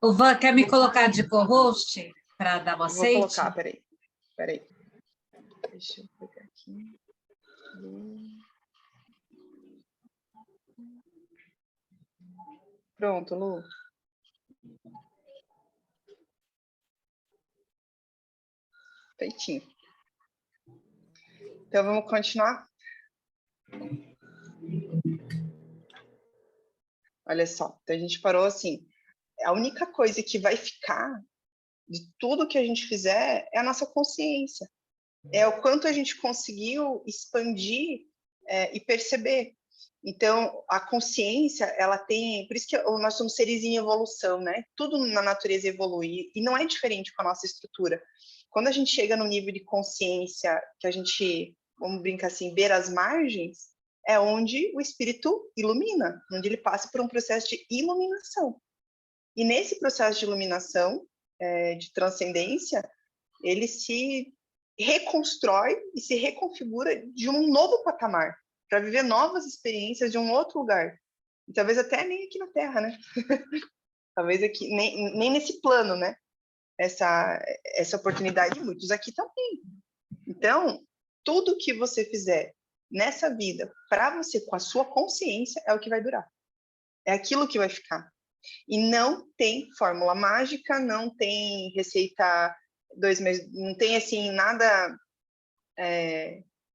O Van quer me colocar de co-host para dar um Vou aceite? colocar, peraí. Deixa eu pegar aqui. Pronto, Lu. Feitinho. Então, vamos continuar? Olha só, então a gente parou assim. A única coisa que vai ficar de tudo que a gente fizer é a nossa consciência. É o quanto a gente conseguiu expandir e perceber. Então, a consciência, ela tem... Por isso que nós somos seres em evolução, né? Tudo na natureza evolui. E não é diferente com a nossa estrutura. Quando a gente chega no nível de consciência, que a gente, vamos brincar assim, beira as margens, é onde o espírito ilumina, onde ele passa por um processo de iluminação. E nesse processo de iluminação, de transcendência, ele se reconstrói e se reconfigura de um novo patamar, para viver novas experiências de um outro lugar. E talvez até nem aqui na Terra, né? Talvez aqui, nem nesse plano, né? Essa oportunidade, muitos aqui também. Então, tudo que você fizer nessa vida, para você, com a sua consciência, é o que vai durar. É aquilo que vai ficar. E não tem fórmula mágica, não tem receita 2 meses, não tem assim nada,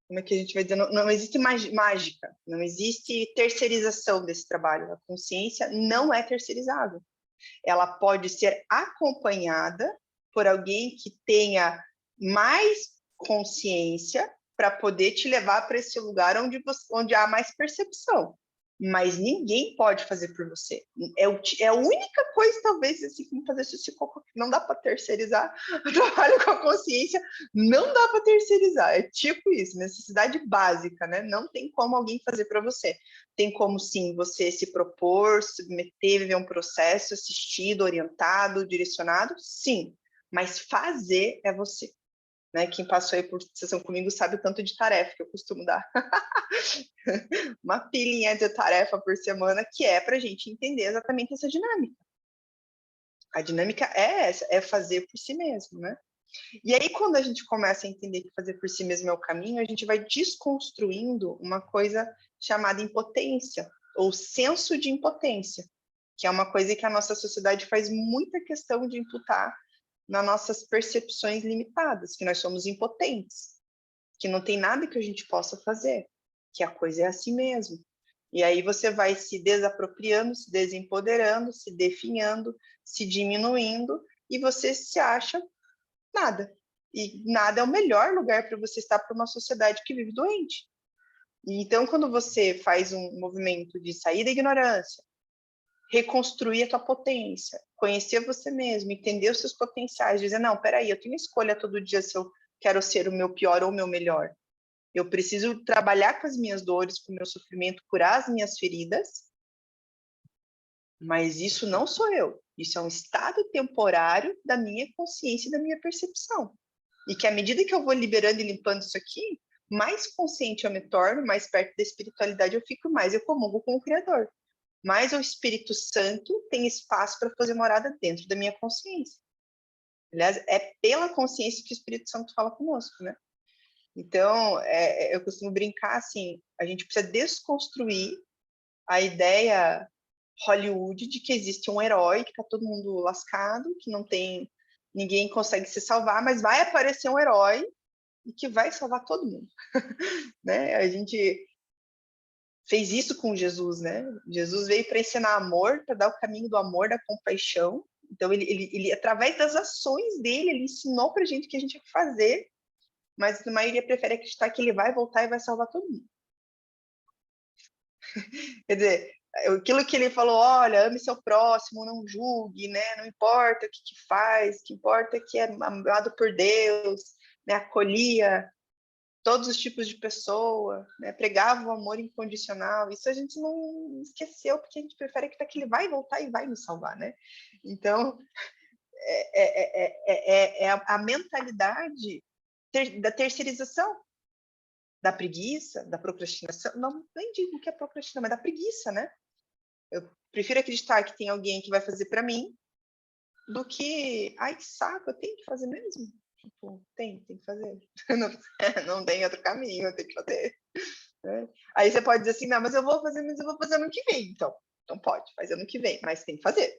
como é que a gente vai dizer? Não existe mágica, não existe terceirização desse trabalho. A consciência não é terceirizada. Ela pode ser acompanhada por alguém que tenha mais consciência para poder te levar para esse lugar onde há mais percepção. Mas ninguém pode fazer por você. É a única coisa, talvez, assim, como fazer xixi cocô, não dá para terceirizar. O trabalho com a consciência não dá para terceirizar. É tipo isso, necessidade básica, né? Não tem como alguém fazer para você. Tem como, sim, você se propor, submeter, viver um processo assistido, orientado, direcionado, sim. Mas fazer é você. Né? Quem passou aí por sessão comigo sabe o tanto de tarefa que eu costumo dar. Uma pilhinha de tarefa por semana que é para a gente entender exatamente essa dinâmica. A dinâmica é essa, é fazer por si mesmo, né? E aí, quando a gente começa a entender que fazer por si mesmo é o caminho, a gente vai desconstruindo uma coisa chamada impotência, ou senso de impotência, que é uma coisa que a nossa sociedade faz muita questão de imputar nas nossas percepções limitadas, que nós somos impotentes, que não tem nada que a gente possa fazer, que a coisa é assim mesmo. E aí você vai se desapropriando, se desempoderando, se definhando, se diminuindo, e você se acha nada. E nada é o melhor lugar para você estar para uma sociedade que vive doente. E então, quando você faz um movimento de sair da ignorância, reconstruir a tua potência, conhecer você mesmo, entender os seus potenciais, dizer, não, peraí, eu tenho escolha todo dia se eu quero ser o meu pior ou o meu melhor. Eu preciso trabalhar com as minhas dores, com o meu sofrimento, curar as minhas feridas, mas isso não sou eu. Isso é um estado temporário da minha consciência e da minha percepção. E que à medida que eu vou liberando e limpando isso aqui, mais consciente eu me torno, mais perto da espiritualidade eu fico, mais eu comungo com o Criador. Mais o Espírito Santo tem espaço para fazer morada dentro da minha consciência. Aliás, é pela consciência que o Espírito Santo fala conosco, né? Então, eu costumo brincar assim, a gente precisa desconstruir a ideia Hollywood de que existe um herói, que está todo mundo lascado, que não tem... Ninguém consegue se salvar, mas vai aparecer um herói e que vai salvar todo mundo. Né? A gente fez isso com Jesus, né? Jesus veio para ensinar amor, para dar o caminho do amor, da compaixão. Então, ele através das ações dele, ele ensinou para a gente o que a gente tinha que fazer, mas a maioria prefere acreditar que ele vai voltar e vai salvar todo mundo. Quer dizer, aquilo que ele falou, olha, ame seu próximo, não julgue, né? Não importa o que faz, o que importa é que é amado por Deus, né? Acolhia todos os tipos de pessoa, né? Pregava o amor incondicional. Isso a gente não esqueceu, porque a gente prefere acreditar que ele vai voltar e vai nos salvar, né? Então, a mentalidade da terceirização, da preguiça, da procrastinação. Não, nem digo que é procrastinação, mas da preguiça, né? Eu prefiro acreditar que tem alguém que vai fazer para mim do que, ai, que saco, eu tenho que fazer mesmo? Tipo, tem que fazer. Não tem outro caminho, eu tenho que fazer. Né? Aí você pode dizer assim, não, mas eu vou fazer, mas eu vou fazer ano que vem, então. Então pode, faz ano que vem, mas tem que fazer.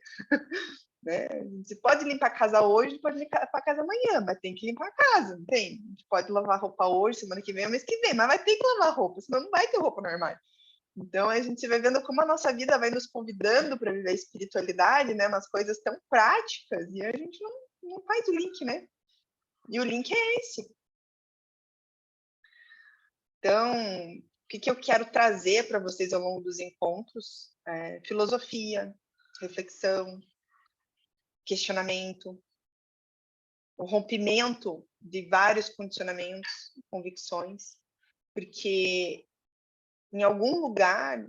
Né? Você pode limpar a casa hoje, pode limpar a casa amanhã, mas tem que limpar a casa, não tem? A gente pode lavar roupa hoje, semana que vem, mês que vem, mas vai ter que lavar roupa, senão não vai ter roupa no armário. Então a gente vai vendo como a nossa vida vai nos convidando para viver a espiritualidade, né? Umas coisas tão práticas, e a gente não faz o link, né? E o link é esse. Então, o que eu quero trazer para vocês ao longo dos encontros? Filosofia, reflexão, questionamento, o rompimento de vários condicionamentos, convicções, porque em algum lugar,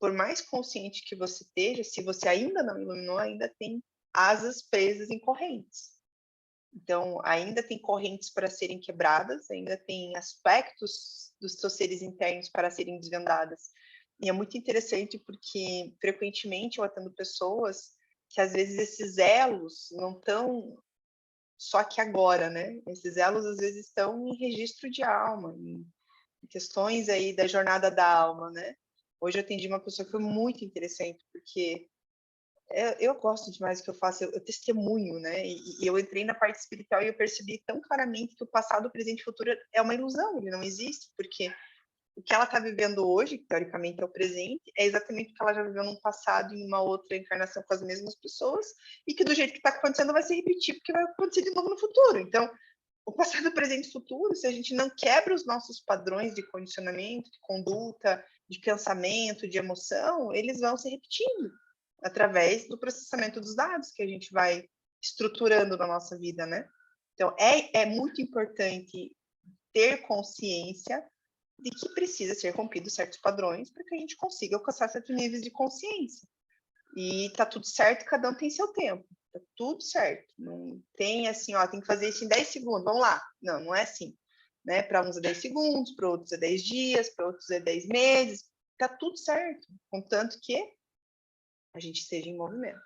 por mais consciente que você esteja, se você ainda não iluminou, ainda tem asas presas em correntes. Então, ainda tem correntes para serem quebradas, ainda tem aspectos dos seus seres internos para serem desvendadas. E é muito interessante porque, frequentemente, eu atendo pessoas que, às vezes, esses elos não estão só que agora, né? Esses elos, às vezes, estão em registro de alma, em questões aí da jornada da alma, né? Hoje eu atendi uma pessoa que foi muito interessante, porque eu gosto demais do que eu faço, eu testemunho, né? E eu entrei na parte espiritual e eu percebi tão claramente que o passado, o presente e o futuro é uma ilusão, ele não existe, porque o que ela está vivendo hoje, que teoricamente é o presente, é exatamente o que ela já viveu no passado, em uma outra encarnação com as mesmas pessoas, e que do jeito que está acontecendo vai se repetir, porque vai acontecer de novo no futuro. Então, o passado, presente e futuro, se a gente não quebra os nossos padrões de condicionamento, de conduta, de pensamento, de emoção, eles vão se repetindo através do processamento dos dados que a gente vai estruturando na nossa vida, né? Então, é muito importante ter consciência de que precisa ser rompidos certos padrões para que a gente consiga alcançar certos níveis de consciência. E tá tudo certo, cada um tem seu tempo. Tá tudo certo. Não tem assim, ó, tem que fazer isso em 10 segundos, vamos lá. Não, não é assim. Né? Para uns é 10 segundos, para outros é 10 dias, para outros é 10 meses. Tá tudo certo. Contanto que a gente esteja em movimento.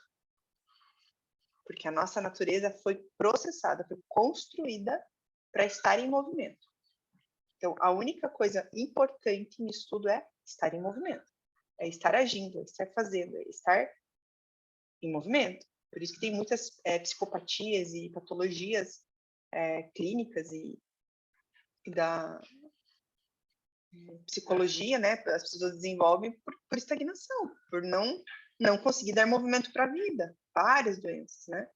Porque a nossa natureza foi processada, foi construída para estar em movimento. Então, a única coisa importante nisso tudo é estar em movimento. É estar agindo, é estar fazendo, é estar em movimento. Por isso que tem muitas psicopatias e patologias clínicas e da psicologia, né? As pessoas desenvolvem por estagnação, por não conseguir dar movimento para a vida. Várias doenças, né?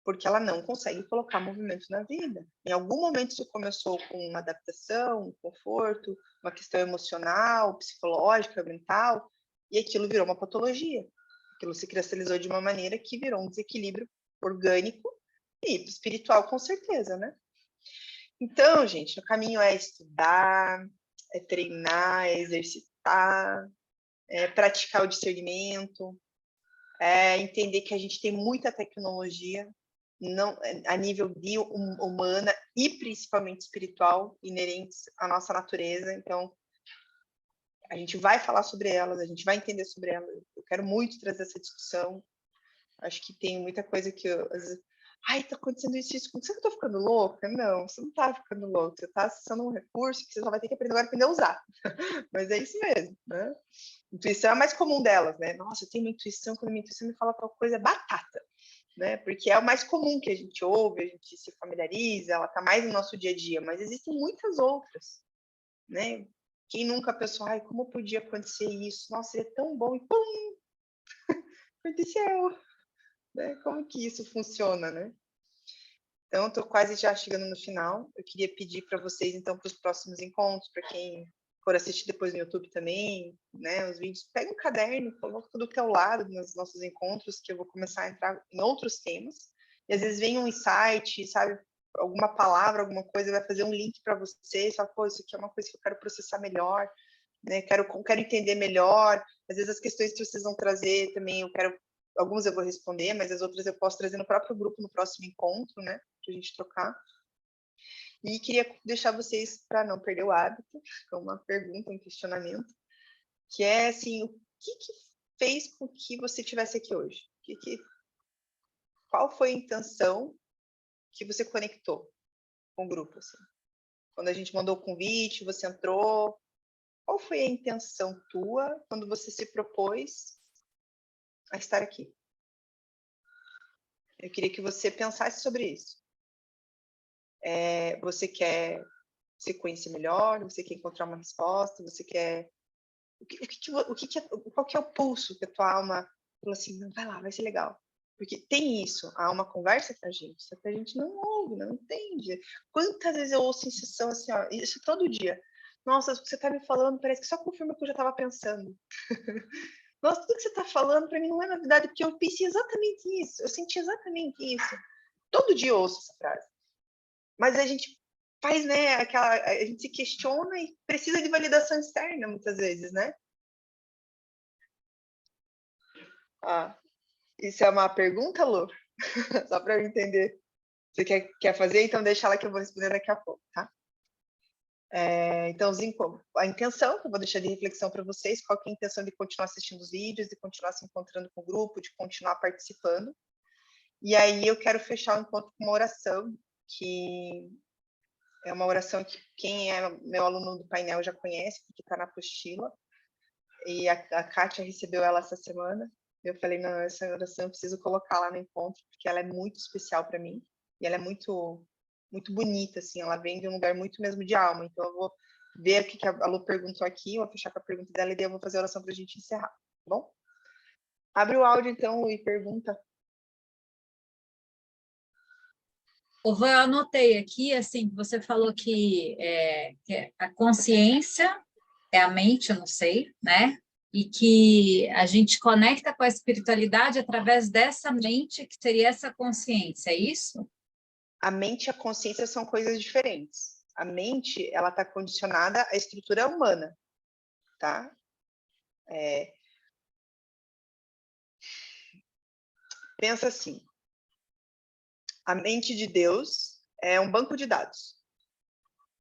Porque ela não consegue colocar movimento na vida. Em algum momento isso começou com uma adaptação, um conforto, uma questão emocional, psicológica, mental, e aquilo virou uma patologia. Aquilo se cristalizou de uma maneira que virou um desequilíbrio orgânico e espiritual, com certeza, né? Então, gente, o caminho é estudar, é treinar, é exercitar, é praticar o discernimento, é entender que a gente tem muita tecnologia não, a nível bio-humana e principalmente espiritual, inerentes à nossa natureza. Então, a gente vai falar sobre elas, a gente vai entender sobre elas. Eu quero muito trazer essa discussão. Acho que tem muita coisa que eu, às vezes, ai, tá acontecendo isso. Será que eu tô ficando louca? Não, você não tá ficando louca. Você tá acessando um recurso que você só vai ter que aprender agora a aprender a usar. Mas é isso mesmo, né? Intuição é a mais comum delas, né? Nossa, eu tenho uma intuição, quando a minha intuição me fala tal coisa, é batata. Né? Porque é o mais comum que a gente ouve, a gente se familiariza, ela está mais no nosso dia a dia, mas existem muitas outras, né? Quem nunca pensou, ai, como podia acontecer isso? Nossa, seria tão bom e pum, aconteceu, né? Como que isso funciona, né? Então, estou quase já chegando no final. Eu queria pedir para vocês, então, para os próximos encontros, para quem for assistir depois no YouTube também, né, os vídeos, pega um caderno, coloca do teu lado nos nossos encontros, que eu vou começar a entrar em outros temas. E às vezes vem um insight, sabe, alguma palavra, alguma coisa, vai fazer um link para você, e fala, pô, isso aqui é uma coisa que eu quero processar melhor, né, quero entender melhor. Às vezes as questões que vocês vão trazer também, algumas eu vou responder, mas as outras eu posso trazer no próprio grupo, no próximo encontro, né, para a gente trocar. E queria deixar vocês, para não perder o hábito, com uma pergunta, um questionamento, que é assim, o que fez com que você estivesse aqui hoje? qual foi a intenção que você conectou com o grupo, assim? Quando a gente mandou o convite, você entrou, qual foi a intenção tua quando você se propôs a estar aqui? Eu queria que você pensasse sobre isso. Você quer se conhecer melhor? Você quer encontrar uma resposta? Você quer... qual que é o pulso que a tua alma falou assim, não, vai lá, vai ser legal. Porque tem isso, a alma conversa com a gente, só que a gente não ouve, não entende. Quantas vezes eu ouço instrução assim, ó, isso todo dia. Nossa, o que você está me falando parece que só confirma o que eu já estava pensando. Nossa, tudo que você está falando para mim não é novidade, porque eu pensei exatamente isso, eu senti exatamente isso. Todo dia eu ouço essa frase. Mas a gente faz, né, a gente se questiona e precisa de validação externa muitas vezes, né? Ah, isso é uma pergunta, Lu? Só para eu entender. Você quer fazer? Então deixa ela que eu vou responder daqui a pouco, tá? Então, a intenção, que eu vou deixar de reflexão para vocês, qual que é a intenção de continuar assistindo os vídeos, de continuar se encontrando com o grupo, de continuar participando. E aí eu quero fechar o encontro com uma oração, que é uma oração que quem é meu aluno do painel já conhece, porque está na apostila. E a Kátia recebeu ela essa semana. Eu falei, não, essa oração eu preciso colocar lá no encontro, porque ela é muito especial para mim. E ela é muito, muito bonita, assim. Ela vem de um lugar muito mesmo de alma. Então, eu vou ver o que a Lu perguntou aqui, vou fechar com a pergunta dela e daí eu vou fazer a oração para a gente encerrar, tá bom? Abre o áudio, então, e pergunta. Eu anotei aqui, assim, você falou que a consciência é a mente, eu não sei, né? E que a gente conecta com a espiritualidade através dessa mente, que seria essa consciência, é isso? A mente e a consciência são coisas diferentes. A mente, ela está condicionada à estrutura humana, tá? Pensa assim, a mente de Deus é um banco de dados.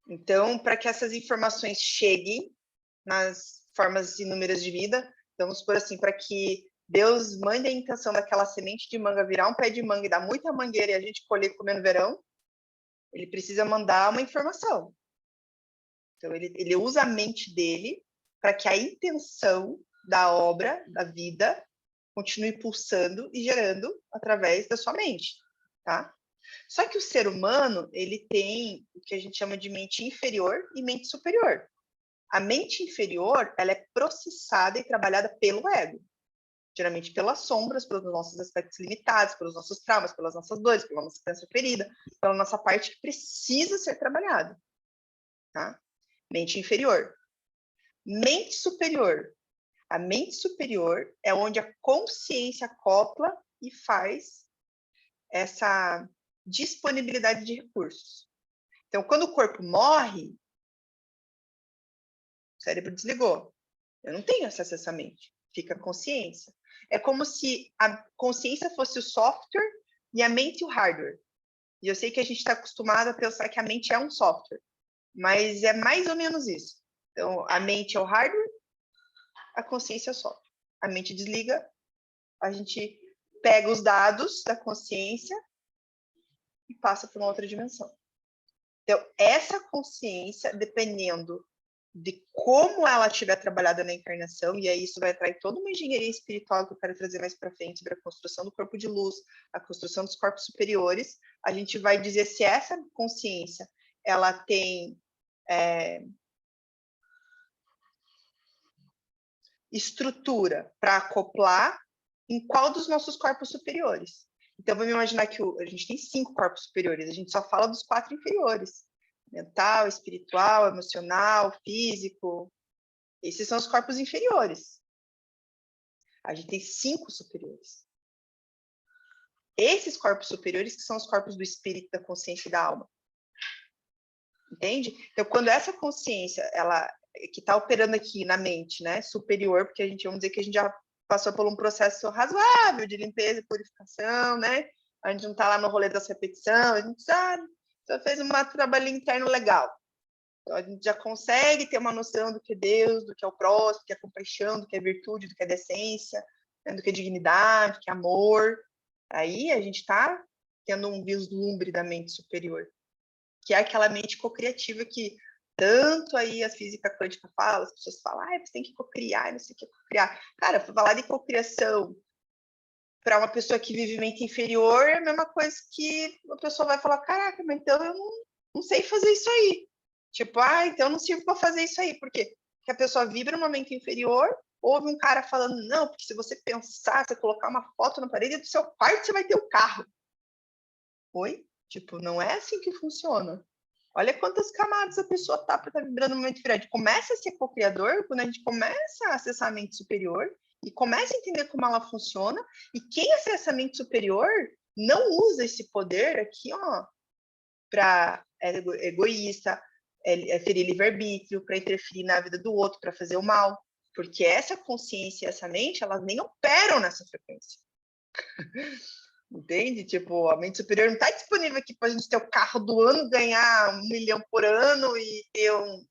Então, para que essas informações cheguem nas formas inúmeras de vida, vamos supor assim, para que Deus mande a intenção daquela semente de manga virar um pé de manga e dar muita mangueira e a gente colher e comer no verão, ele precisa mandar uma informação. Então, ele usa a mente dele para que a intenção da obra, da vida, continue pulsando e gerando através da sua mente, tá? Só que o ser humano, ele tem o que a gente chama de mente inferior e mente superior. A mente inferior, ela é processada e trabalhada pelo ego, geralmente pelas sombras, pelos nossos aspectos limitados, pelos nossos traumas, pelas nossas dores, pela nossa criança ferida, pela nossa parte que precisa ser trabalhada, tá? Mente inferior. Mente superior. A mente superior é onde a consciência acopla e faz essa disponibilidade de recursos. Então, quando o corpo morre, o cérebro desligou. Eu não tenho acesso a essa mente. Fica a consciência. É como se a consciência fosse o software e a mente o hardware. E eu sei que a gente está acostumado a pensar que a mente é um software, mas é mais ou menos isso. Então, a mente é o hardware, a consciência é o software. A mente desliga, a gente pega os dados da consciência e passa para uma outra dimensão. Então, essa consciência, dependendo de como ela estiver trabalhada na encarnação, e aí isso vai atrair toda uma engenharia espiritual que eu quero trazer mais para frente, sobre a construção do corpo de luz, a construção dos corpos superiores, a gente vai dizer se essa consciência, ela tem estrutura para acoplar em qual dos nossos corpos superiores. Então, vamos imaginar que a gente tem 5 corpos superiores, a gente só fala dos 4 inferiores. Mental, espiritual, emocional, físico. Esses são os corpos inferiores. A gente tem 5 superiores. Esses corpos superiores que são os corpos do espírito, da consciência e da alma. Entende? Então, quando essa consciência, ela que está operando aqui na mente, né, superior, porque a gente, vamos dizer que a gente já passou por um processo razoável de limpeza e purificação, né? A gente não está lá no rolê das repetições, a gente já fez um trabalho interno legal. Então, a gente já consegue ter uma noção do que é Deus, do que é o próximo, do que é compaixão, do que é virtude, do que é decência, né, do que é dignidade, do que é amor. Aí a gente está tendo um vislumbre da mente superior, que é aquela mente cocriativa que tanto aí a física quântica fala, as pessoas falam, você tem que cocriar, não sei o que cocriar. Cara, falar de cocriação para uma pessoa que vive mente inferior é a mesma coisa que a pessoa vai falar, caraca, mas então eu não sei fazer isso aí. Tipo, então eu não sirvo para fazer isso aí. Por quê? Porque a pessoa vibra uma mente inferior, ouve um cara falando, não, porque se você pensar, você colocar uma foto na parede do seu quarto, você vai ter o carro. Oi? Tipo, não é assim que funciona. Olha quantas camadas a pessoa tá para estar vibrando no momento diferente. Começa a ser co-criador quando a gente começa a acessar a mente superior e começa a entender como ela funciona. E quem acessa a mente superior não usa esse poder aqui, ó, para egoísta, ferir livre-arbítrio, para interferir na vida do outro, para fazer o mal. Porque essa consciência e essa mente, elas nem operam nessa frequência. Entende? Tipo, a mente superior não está disponível aqui para a gente ter o carro do ano, ganhar 1 milhão por ano e ter um.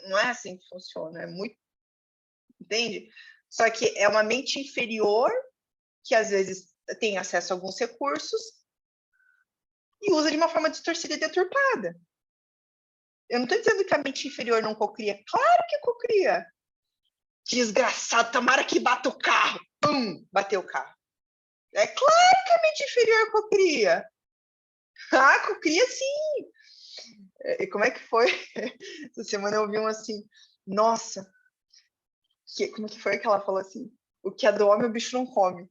Não é assim que funciona, é muito. Entende? Só que é uma mente inferior que às vezes tem acesso a alguns recursos e usa de uma forma distorcida e deturpada. Eu não estou dizendo que a mente inferior não cocria. Claro que cocria. Desgraçado, tomara que bata o carro. Pum, bateu o carro. É claro que a mente inferior cocria. Cocria sim. E como é que foi? Essa semana eu ouvi um assim, nossa, como que foi que ela falou assim? O que é do homem o bicho não come.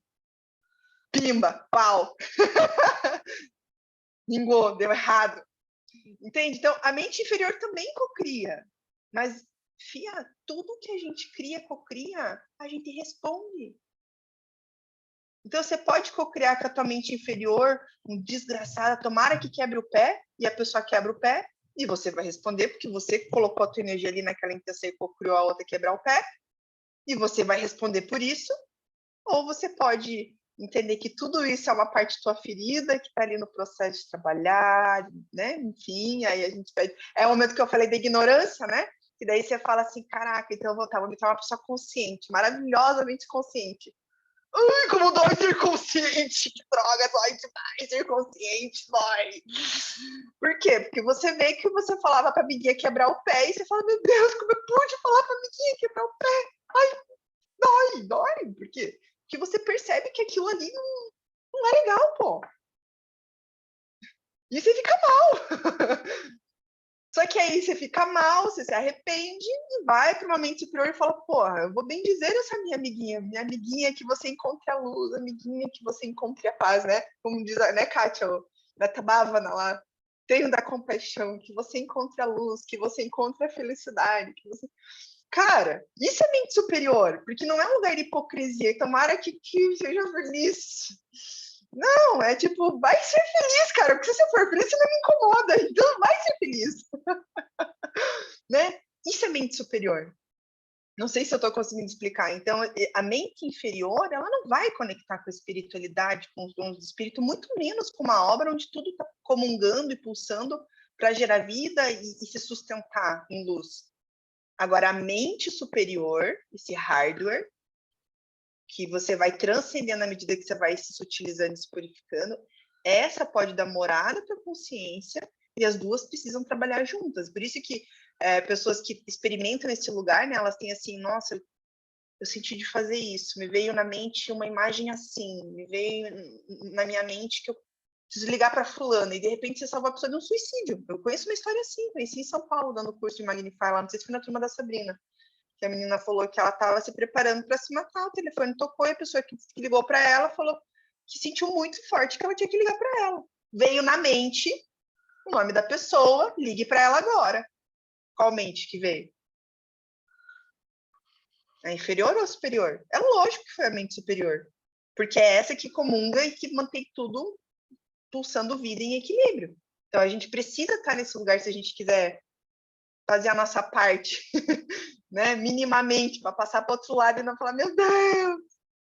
Pimba, pau. Vingou, deu errado. Entende? Então, a mente inferior também cocria. Mas, tudo que a gente cria, cocria, a gente responde. Então, você pode cocriar com a tua mente inferior, um desgraçado, tomara que quebre o pé, e a pessoa quebra o pé, e você vai responder, porque você colocou a tua energia ali naquela intenção e cocriou a outra quebrar o pé, e você vai responder por isso, ou você pode entender que tudo isso é uma parte de tua ferida, que está ali no processo de trabalhar, né? Enfim, aí a gente pede. É o momento que eu falei da ignorância, né? E daí você fala assim, caraca, então eu vou me tornar uma pessoa consciente, maravilhosamente consciente. Ai, como dói ser consciente, que droga, dói demais ser consciente, dói. Por quê? Porque você vê que você falava pra amiguinha quebrar o pé, e você fala, meu Deus, como eu pude falar pra amiguinha quebrar o pé? Ai, dói. Por quê? Porque você percebe que aquilo ali não é legal, pô. E você fica mal. Só que aí você fica mal, você se arrepende e vai para uma mente superior e fala, porra, eu vou bem dizer essa minha amiguinha que você encontre a luz, amiguinha que você encontre a paz, né? Como diz, né, Kátia, da Tabávana lá, tenho da compaixão, que você encontre a luz, que você encontre a felicidade, que você... Cara, isso é mente superior, porque não é um lugar de hipocrisia, tomara que seja feliz. Não, é tipo, vai ser feliz, cara, porque se você for feliz, você não me incomoda, então vai ser feliz. Né? Isso é mente superior. Não sei se eu estou conseguindo explicar. Então, a mente inferior, ela não vai conectar com a espiritualidade, com os dons do espírito, muito menos com uma obra onde tudo está comungando e pulsando para gerar vida e se sustentar em luz. Agora, a mente superior, esse hardware, que você vai transcendendo à medida que você vai se sutilizando e se purificando, essa pode dar morada para a consciência e as duas precisam trabalhar juntas. Por isso que pessoas que experimentam esse lugar, né, elas têm assim, nossa, eu senti de fazer isso, me veio na mente uma imagem assim, me veio na minha mente que eu preciso ligar para fulana, e de repente você salva a pessoa de um suicídio. Eu conheço uma história assim, conheci em São Paulo, dando curso de Magnify lá, não sei se foi na turma da Sabrina, que a menina falou que ela estava se preparando para se matar, o telefone tocou e a pessoa que ligou para ela falou que sentiu muito forte que ela tinha que ligar para ela. Veio na mente o nome da pessoa, ligue para ela agora. Qual mente que veio? A inferior ou a superior? É lógico que foi a mente superior, porque é essa que comunga e que mantém tudo pulsando vida em equilíbrio. Então a gente precisa estar nesse lugar se a gente quiser fazer a nossa parte, né, minimamente, para passar para o outro lado e não falar, meu Deus,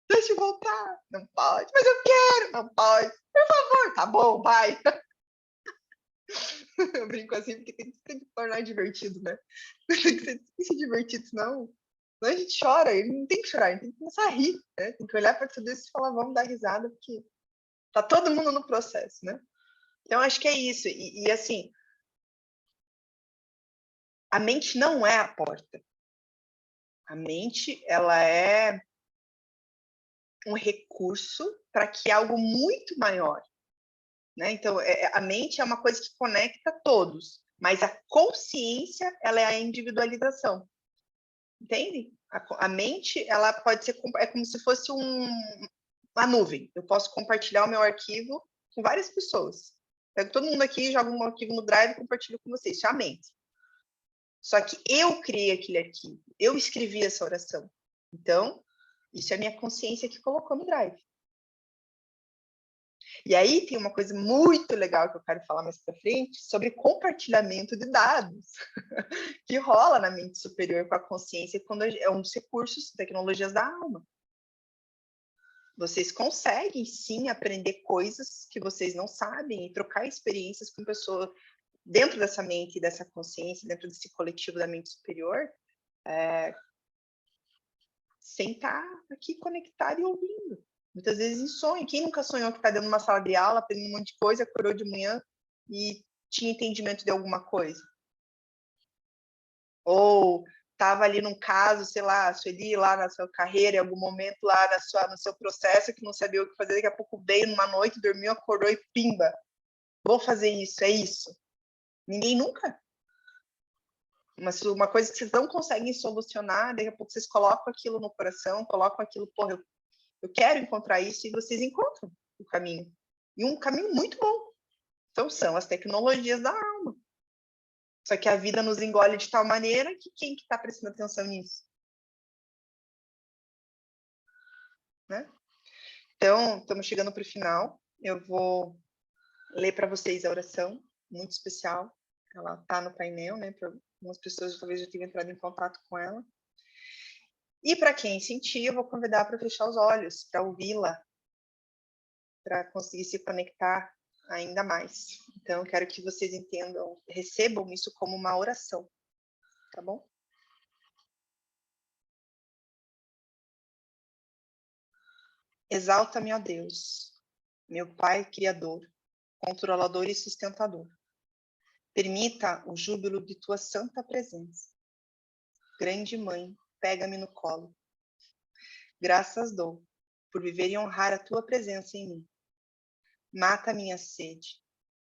deixa eu voltar. Não pode, mas eu quero, não pode. Por favor, tá bom, vai. Eu brinco assim porque tem que tornar divertido, né? Tem que ser divertido, senão a gente chora, e não tem que chorar, a gente tem que começar a rir, né? Tem que olhar para tudo isso e falar, vamos dar risada, porque Tá todo mundo no processo, né? Então, acho que é isso. E assim, a mente não é a porta. A mente, ela é um recurso para que algo muito maior, né? Então, a mente é uma coisa que conecta todos, mas a consciência, ela é a individualização. Entende? A mente, ela pode ser, é como se fosse uma nuvem. Eu posso compartilhar o meu arquivo com várias pessoas. Pego todo mundo aqui, jogo um arquivo no Drive e compartilho com vocês. Isso é a mente. Só que eu criei aquele arquivo. Eu escrevi essa oração. Então, isso é a minha consciência que colocou no Drive. E aí tem uma coisa muito legal que eu quero falar mais para frente sobre compartilhamento de dados que rola na mente superior com a consciência quando é um dos recursos, tecnologias da alma. Vocês conseguem sim aprender coisas que vocês não sabem e trocar experiências com pessoas dentro dessa mente, dessa consciência, dentro desse coletivo da mente superior, sem estar aqui conectado e ouvindo. Muitas vezes em sonho. Quem nunca sonhou que está dentro de uma sala de aula, aprendendo um monte de coisa, acordou de manhã e tinha entendimento de alguma coisa? Ou estava ali num caso, sei lá, Sueli, lá na sua carreira, em algum momento lá no seu processo, que não sabia o que fazer, daqui a pouco veio numa noite, dormiu, acordou e pimba, vou fazer isso, é isso. Ninguém nunca. Mas uma coisa que vocês não conseguem solucionar, daqui a pouco vocês colocam aquilo no coração, colocam aquilo, porra, eu quero encontrar isso, e vocês encontram o caminho. E um caminho muito bom. Então, são as tecnologias da alma. Só que a vida nos engole de tal maneira que quem que está prestando atenção nisso? Né? Então, estamos chegando para o final. Eu vou ler para vocês a oração, muito especial. Ela está no painel, né? Para algumas pessoas talvez já tenham entrado em contato com ela. E para quem sentir, eu vou convidar para fechar os olhos, para ouvi-la, para conseguir se conectar ainda mais. Então, eu quero que vocês entendam, recebam isso como uma oração, tá bom? Exalta-me, ó Deus, meu Pai Criador, controlador e sustentador. Permita o júbilo de tua santa presença. Grande Mãe, pega-me no colo. Graças dou por viver e honrar a tua presença em mim. Mata a minha sede.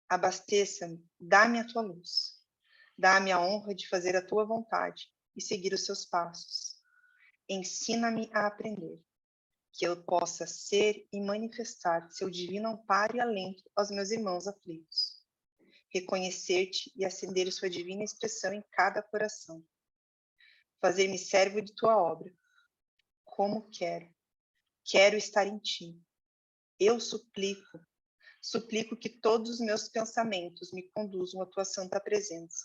Abasteça-me, dá-me a tua luz. Dá-me a honra de fazer a tua vontade e seguir os seus passos. Ensina-me a aprender, que eu possa ser e manifestar seu divino amparo e alento aos meus irmãos aflitos. Reconhecer-te e acender sua divina expressão em cada coração. Fazer-me servo de tua obra. Como quero estar em ti. Eu suplico que todos os meus pensamentos me conduzam à tua santa presença.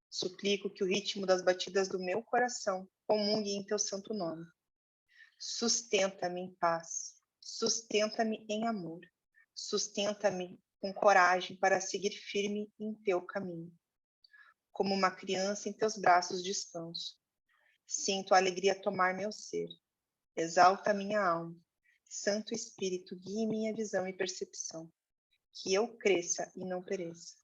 Suplico que o ritmo das batidas do meu coração comungue em teu santo nome. Sustenta-me em paz, sustenta-me em amor, sustenta-me com coragem para seguir firme em teu caminho. Como uma criança em teus braços descanso. Sinto a alegria tomar meu ser. Exalta minha alma. Santo Espírito, guie minha visão e percepção. Que eu cresça e não pereça.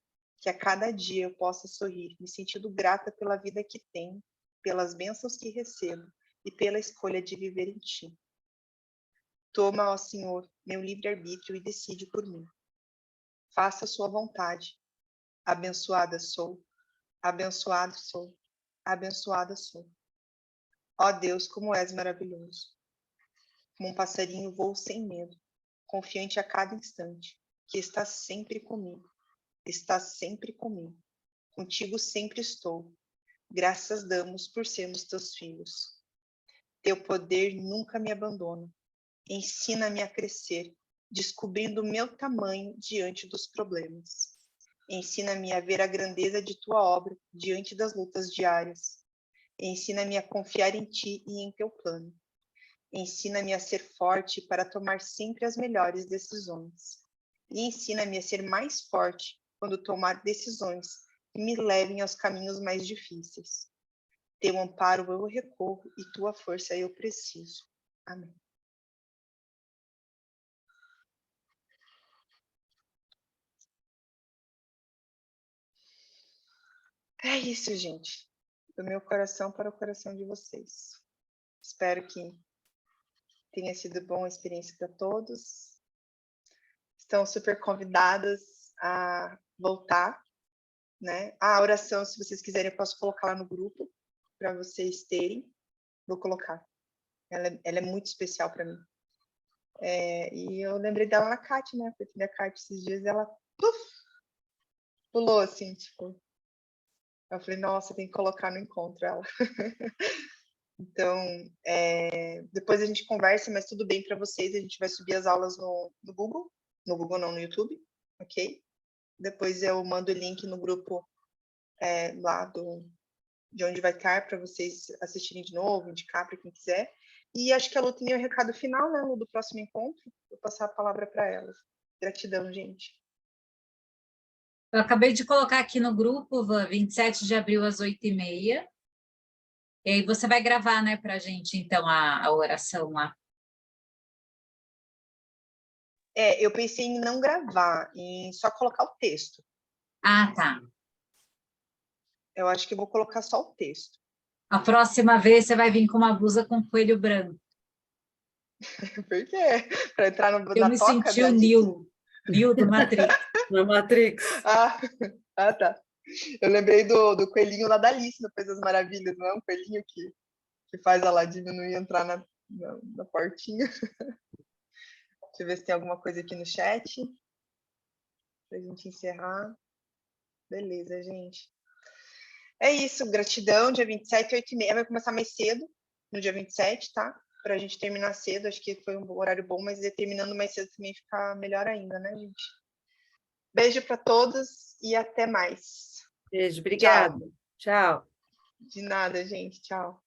Que a cada dia eu possa sorrir, me sentindo grata pela vida que tenho, pelas bênçãos que recebo e pela escolha de viver em ti. Toma, ó Senhor, meu livre-arbítrio e decide por mim. Faça a sua vontade. Abençoada sou, abençoado sou, abençoada sou. Ó Deus, como és maravilhoso. Como um passarinho voo sem medo, confiante a cada instante, que está sempre comigo. Está sempre comigo. Contigo sempre estou. Graças damos por sermos teus filhos. Teu poder nunca me abandona. Ensina-me a crescer, descobrindo o meu tamanho diante dos problemas. Ensina-me a ver a grandeza de tua obra diante das lutas diárias. Ensina-me a confiar em ti e em teu plano. Ensina-me a ser forte para tomar sempre as melhores decisões. E ensina-me a ser mais forte quando tomar decisões que me levem aos caminhos mais difíceis. Teu amparo eu recorro e tua força eu preciso. Amém. isso, gente. Do meu coração para o coração de vocês. Espero que tenha sido boa a experiência para todos. Estão super convidadas a voltar, né? A oração, se vocês quiserem, eu posso colocar lá no grupo para vocês terem. Vou colocar. Ela é muito especial para mim. E eu lembrei dela na Kátia, né? Porque a Kátia, esses dias, ela pulou assim, tipo. Eu falei, nossa, tem que colocar no encontro ela. Então, depois a gente conversa, mas tudo bem para vocês. A gente vai subir as aulas no Google. No Google não, no YouTube, ok? Depois eu mando o link no grupo lá de onde vai estar para vocês assistirem de novo, indicar para quem quiser. E acho que a Lu tem o recado final, né, Lu, do próximo encontro. Vou passar a palavra para ela. Gratidão, gente. Eu acabei de colocar aqui no grupo, 27 de abril, às 8h30. E aí você vai gravar, né, para a gente, então, a oração lá. Eu pensei em não gravar, em só colocar o texto. Ah, tá. Eu acho que eu vou colocar só o texto. A próxima vez você vai vir com uma blusa com coelho branco. Por quê? Para entrar Eu na me toca senti da o Disney? Neo do Matrix. Na Matrix. Ah, tá. Eu lembrei do coelhinho lá da Alice, no País das Maravilhas, não é um coelhinho que faz a Aladino não ir entrar na portinha. Deixa eu ver se tem alguma coisa aqui no chat. Pra gente encerrar. Beleza, gente. É isso, gratidão, dia 27, 8h30. Vai começar mais cedo, no dia 27, tá? Pra gente terminar cedo, acho que foi um horário bom, mas terminando mais cedo também fica melhor ainda, né, gente? Beijo para todos e até mais. Beijo, obrigada. Tchau. De nada, gente. Tchau.